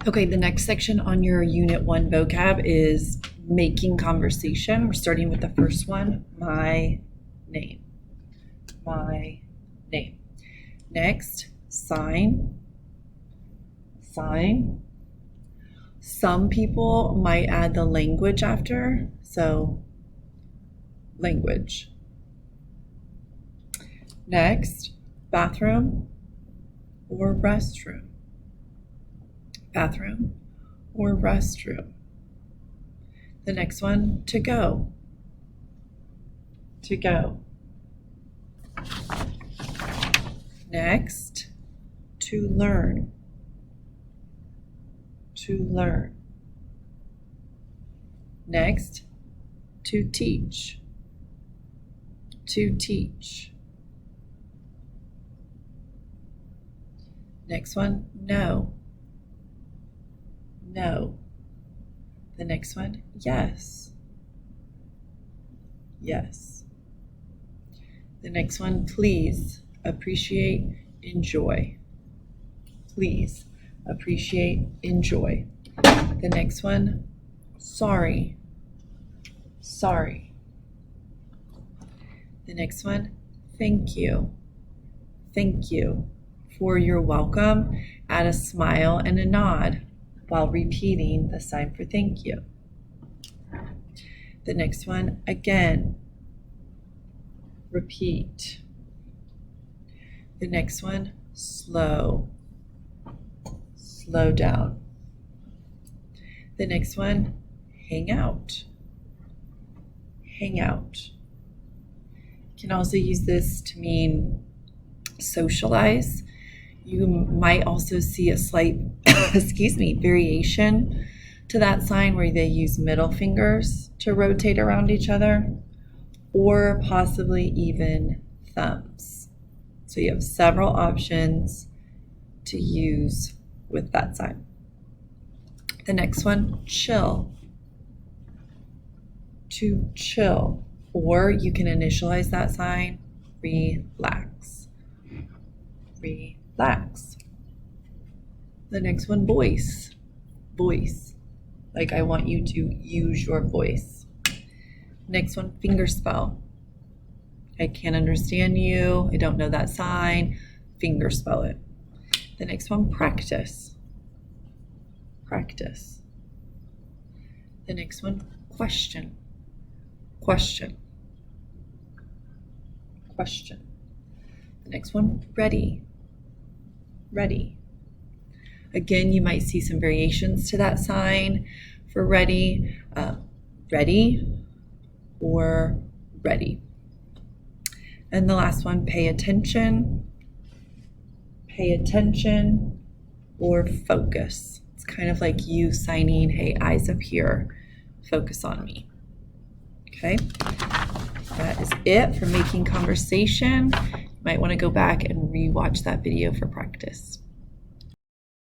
Okay, the next section on your Unit 1 vocab is making conversation. We're starting with the first one, my name. My name. Next, sign. Sign. Some people might add the language after, so language. Next, bathroom or restroom. Bathroom or restroom. The next one, to go. To go. Next, to learn. To learn. Next, to teach. To teach. Next one, no. No. The next one, yes. Yes. The next one, please, appreciate, enjoy. Please, appreciate, enjoy. The next one, sorry. Sorry. The next one, thank you. Thank you. For your welcome, add a smile and a nod while repeating the sign for thank you. The next one, again, repeat. The next one, slow. Slow down. The next one, hang out. Hang out. You can also use this to mean socialize. You might also see a slight, variation to that sign where they use middle fingers to rotate around each other, or possibly even thumbs. So you have several options to use with that sign. The next one, chill. To chill, or you can initialize that sign, relax. Relax. The next one, voice. Voice. Like I want you to use your voice. Next one, finger spell. I can't understand you. I don't know that sign. Finger spell it. The next one, practice. Practice. The next one, question. Question. Question. The next one, ready. Ready. Again, you might see some variations to that sign for ready, ready or ready. And the last one, pay attention. Pay attention or focus. It's kind of like you signing, hey, eyes up here, focus on me. Okay, that is it for making conversation. You might want to go back and rewatch that video for practice.